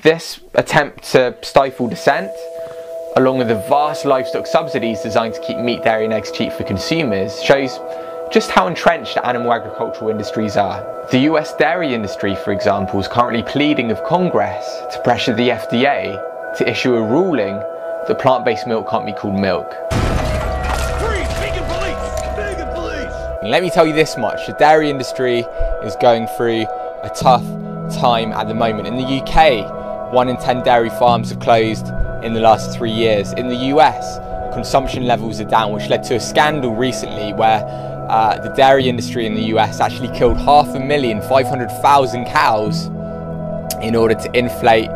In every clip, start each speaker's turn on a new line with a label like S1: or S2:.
S1: This attempt to stifle dissent, along with the vast livestock subsidies designed to keep meat, dairy and eggs cheap for consumers, shows just how entrenched the animal agricultural industries are. The US dairy industry, for example, is currently pleading with Congress to pressure the FDA to issue a ruling that plant-based milk can't be called milk.
S2: Freeze! Vegan police! Vegan police!
S1: And let me tell you this much, the dairy industry is going through a tough time at the moment. In the UK, 1 in 10 dairy farms have closed in the last 3 years. In the US, consumption levels are down, which led to a scandal recently where the dairy industry in the US actually killed 500,000 cows in order to inflate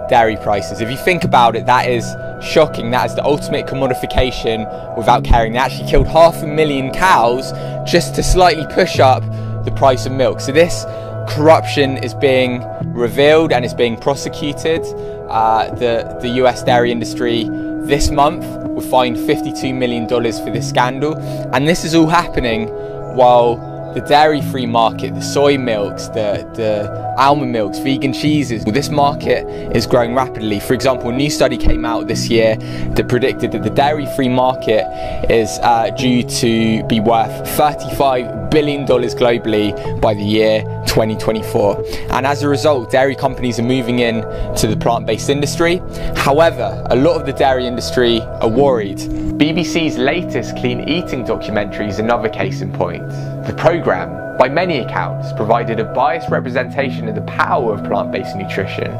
S1: dairy prices. If you think about it, that is shocking. That is the ultimate commodification without caring. They actually killed 500,000 cows just to slightly push up the price of milk. So this corruption is being revealed and is being prosecuted. The US dairy industry this month will fine $52 million for this scandal, and this is all happening while the dairy-free market, the soy milks, the almond milks, vegan cheeses, well, this market is growing rapidly. For example, a new study came out this year that predicted that the dairy-free market is due to be worth $35 billion globally by the year 2024. And as a result, dairy companies are moving in to the plant-based industry. However, a lot of the dairy industry are worried. BBC's latest clean eating documentary is another case in point. The programme, by many accounts, provided a biased representation of the power of plant-based nutrition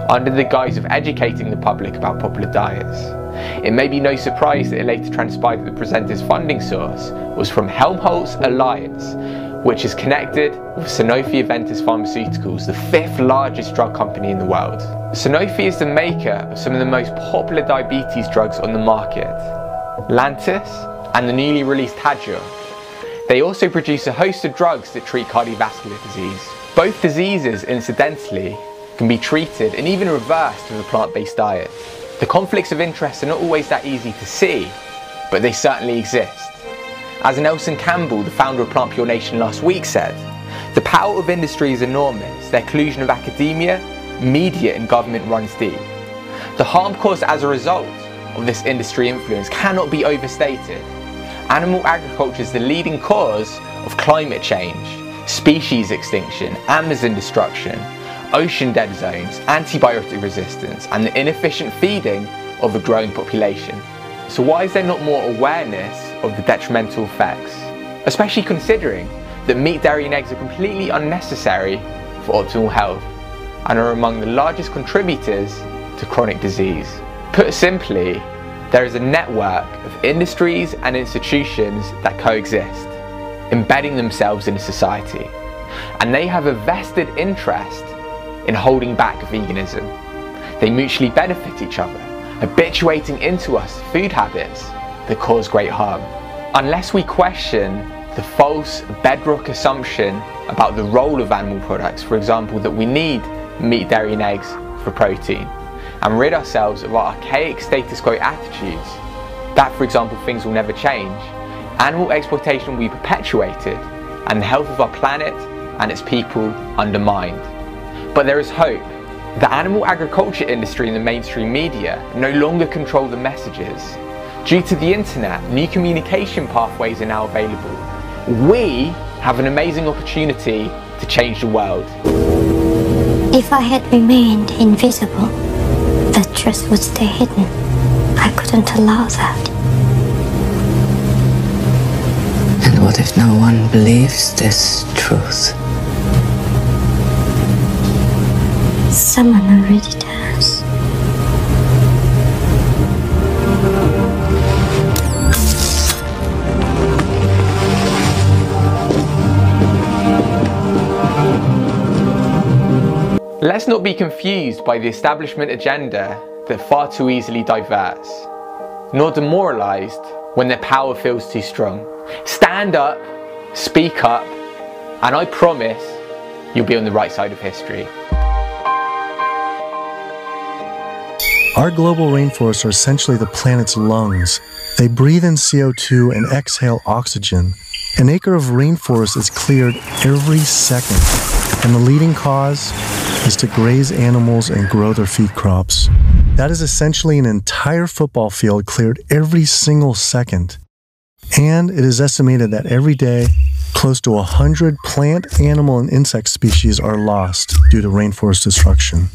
S1: under the guise of educating the public about popular diets. It may be no surprise that it later transpired that the presenter's funding source was from Helmholtz Alliance, which is connected with Sanofi Aventis Pharmaceuticals, the 5th largest drug company in the world. Sanofi is the maker of some of the most popular diabetes drugs on the market, Lantus and the newly released Tadjur. They also produce a host of drugs that treat cardiovascular disease. Both diseases, incidentally, can be treated and even reversed with a plant-based diet. The conflicts of interest are not always that easy to see, but they certainly exist. As Nelson Campbell, the founder of Plant Pure Nation, last week said, the power of industry is enormous. Their collusion of academia, media and government runs deep. The harm caused as a result of this industry influence cannot be overstated. Animal agriculture is the leading cause of climate change, species extinction, Amazon destruction, ocean dead zones, antibiotic resistance, and the inefficient feeding of a growing population. So why is there not more awareness of the detrimental effects? Especially considering that meat, dairy and eggs are completely unnecessary for optimal health and are among the largest contributors to chronic disease. Put simply, there is a network of industries and institutions that coexist, embedding themselves in a society, and they have a vested interest in holding back veganism. They mutually benefit each other, habituating into us food habits that cause great harm. Unless we question the false bedrock assumption about the role of animal products, for example, that we need meat, dairy and eggs for protein, and rid ourselves of our archaic status quo attitudes, that, for example, things will never change, animal exploitation will be perpetuated and the health of our planet and its people undermined. But there is hope. The animal agriculture industry and the mainstream media no longer control the messages. Due to the internet, new communication pathways are now available. We have an amazing opportunity to change the world.
S3: If I had remained invisible, the truth would stay hidden. I couldn't allow that.
S4: And what if no one believes this truth?
S3: Someone already does.
S1: Let's not be confused by the establishment agenda that far too easily diverts, nor demoralised when their power feels too strong. Stand up, speak up, and I promise you'll be on the right side of history.
S5: Our global rainforests are essentially the planet's lungs. They breathe in CO2 and exhale oxygen. An acre of rainforest is cleared every second. and the leading cause is to graze animals and grow their feed crops. That is essentially an entire football field cleared every single second. And it is estimated that every day, close to 100 plant, animal, and insect species are lost due to rainforest destruction.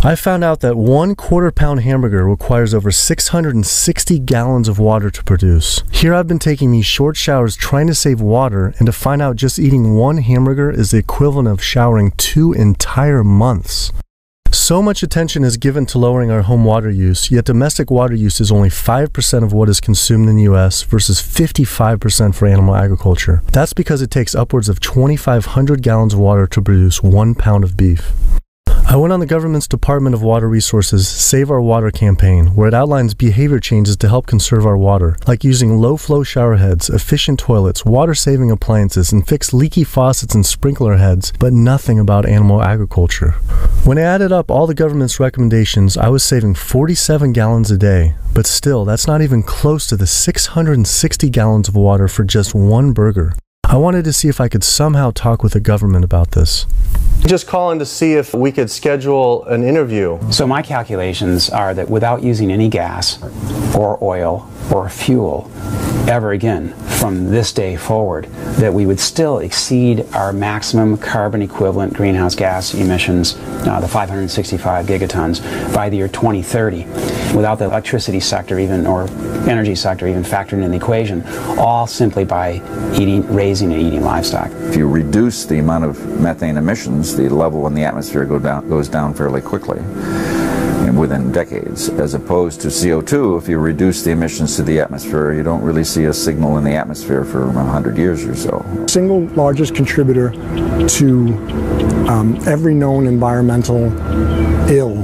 S5: I found out that 1 quarter-pound hamburger requires over 660 gallons of water to produce. Here I've been taking these short showers trying to save water, and to find out just eating 1 hamburger is the equivalent of showering 2 entire months. So much attention is given to lowering our home water use, yet domestic water use is only 5% of what is consumed in the US versus 55% for animal agriculture. That's because it takes upwards of 2,500 gallons of water to produce 1 pound of beef. I went on the government's Department of Water Resources Save Our Water campaign, where it outlines behavior changes to help conserve our water, like using low-flow shower heads, efficient toilets, water-saving appliances, and fix leaky faucets and sprinkler heads, but nothing about animal agriculture. When I added up all the government's recommendations, I was saving 47 gallons a day, but still, that's not even close to the 660 gallons of water for just 1 burger. I wanted to see if I could somehow talk with the government about this. Just calling to see if we could schedule an interview.
S6: So my calculations are that without using any gas or oil or fuel ever again from this day forward, that we would still exceed our maximum carbon equivalent greenhouse gas emissions, the 565 gigatons, by the year 2030, without the electricity sector even, or energy sector even factored in the equation, all simply by raising and eating livestock.
S7: If you reduce the amount of methane emissions, the level in the atmosphere goes down fairly quickly, within decades, as opposed to CO2. If you reduce the emissions to the atmosphere, you don't really see a signal in the atmosphere for 100 years or so.
S8: Single largest contributor to every known environmental ill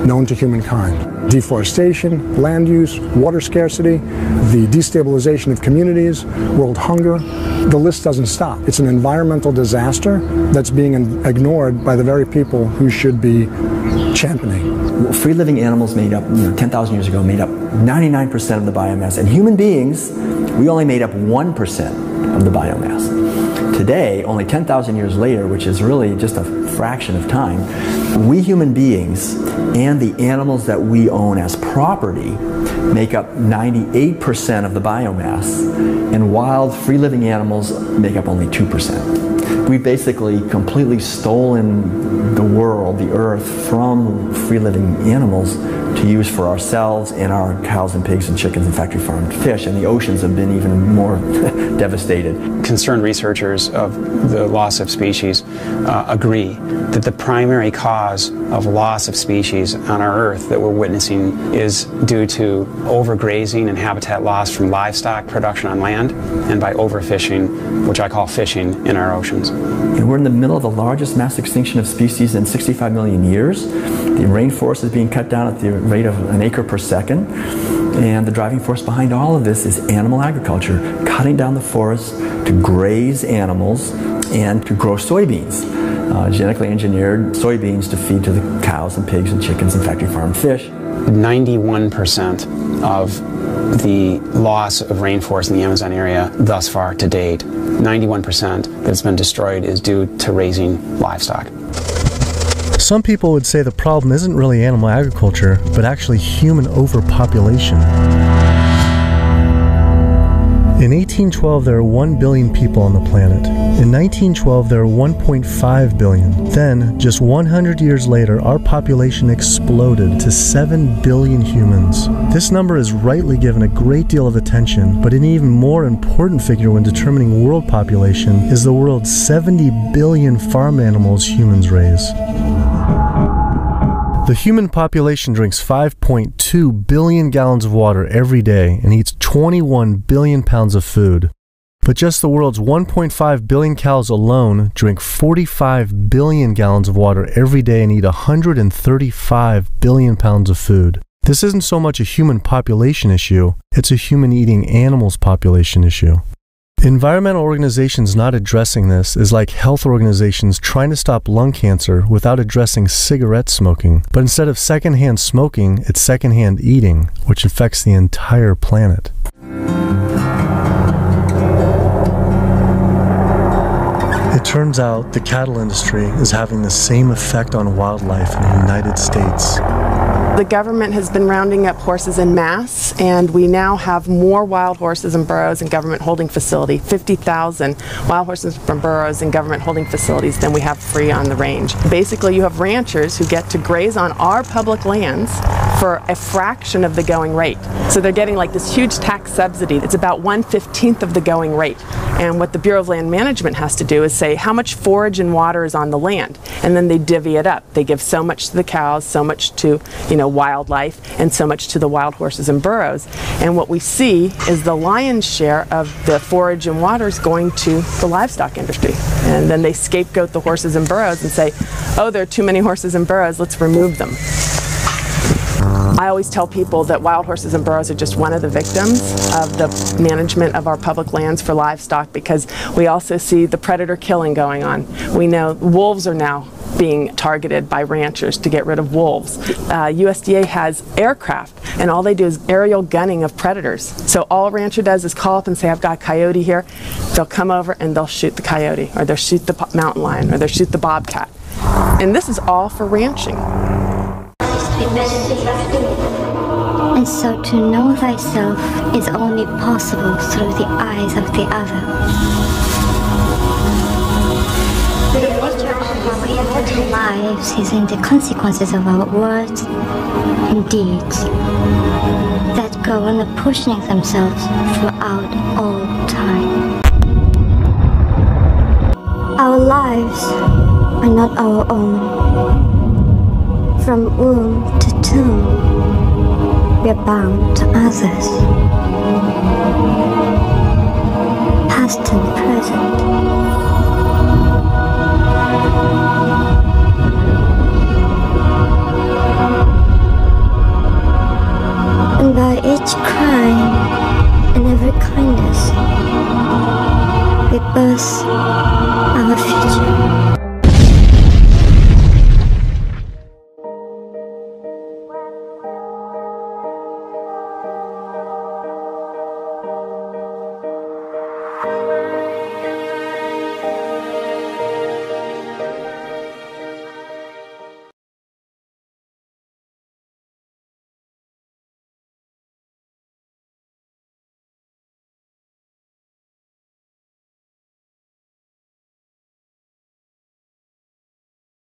S8: known to humankind. Deforestation, land use, water scarcity, the destabilization of communities, world hunger. The list doesn't stop. It's an environmental disaster that's being ignored by the very people who should be championing.
S9: Free-living animals made up, 10,000 years ago, made up 99% of the biomass. And human beings, we only made up 1% of the biomass. Today, only 10,000 years later, which is really just a fraction of time, we human beings and the animals that we own as property make up 98% of the biomass, and wild free-living animals make up only 2%. We've basically completely stolen the world, the earth, from free-living animals to use for ourselves and our cows and pigs and chickens and factory farmed fish, and the oceans have been even more devastated.
S6: Concerned researchers of the loss of species agree that the primary cause of loss of species on our earth that we're witnessing is due to overgrazing and habitat loss from livestock production on land, and by overfishing, which I call fishing, in our oceans.
S9: And we're in the middle of the largest mass extinction of species in 65 million years. The rainforest is being cut down at the rate of an acre per second. And the driving force behind all of this is animal agriculture, cutting down the forest to graze animals and to grow soybeans, genetically engineered soybeans to feed to the cows and pigs and chickens and factory farmed fish.
S6: 91% of the loss of rainforest in the Amazon area thus far to date, 91% that's been destroyed, is due to raising livestock.
S5: Some people would say the problem isn't really animal agriculture, but actually human overpopulation. In 1812, there were 1 billion people on the planet. In 1912, there were 1.5 billion. Then, just 100 years later, our population exploded to 7 billion humans. This number is rightly given a great deal of attention, but an even more important figure when determining world population is the world's 70 billion farm animals humans raise. The human population drinks 5.2 billion gallons of water every day and eats 21 billion pounds of food. But just the world's 1.5 billion cows alone drink 45 billion gallons of water every day and eat 135 billion pounds of food. This isn't so much a human population issue, it's a human eating animals population issue. Environmental organizations not addressing this is like health organizations trying to stop lung cancer without addressing cigarette smoking. But instead of secondhand smoking, it's secondhand eating, which affects the entire planet. It turns out the cattle industry is having the same effect on wildlife in the United States.
S10: The government has been rounding up horses en masse, and we now have more wild horses and burros in government holding facility, 50,000 wild horses and burros in government holding facilities than we have free on the range. Basically, you have ranchers who get to graze on our public lands for a fraction of the going rate. So they're getting like this huge tax subsidy. It's about 1/15 of the going rate. And what the Bureau of Land Management has to do is say how much forage and water is on the land, and then they divvy it up. They give so much to the cows, so much to, wildlife, and so much to the wild horses and burros. And what we see is the lion's share of the forage and water is going to the livestock industry. And then they scapegoat the horses and burros and say, oh, there are too many horses and burros, let's remove them. I always tell people that wild horses and burros are just one of the victims of the management of our public lands for livestock, because we also see the predator killing going on. We know wolves are now being targeted by ranchers to get rid of wolves. USDA has aircraft, and all they do is aerial gunning of predators. So all a rancher does is call up and say, I've got a coyote here. They'll come over and they'll shoot the coyote, or they'll shoot the mountain lion, or they'll shoot the bobcat. And this is all for ranching.
S3: And so to know thyself is only possible through the eyes of the other. The nature of our immortal lives is in the consequences of our words and deeds that go on apportioning themselves throughout all time. Our lives are not our own. From womb to tomb, we are bound to others, past and present. And by each crime and every kindness, we birth our future.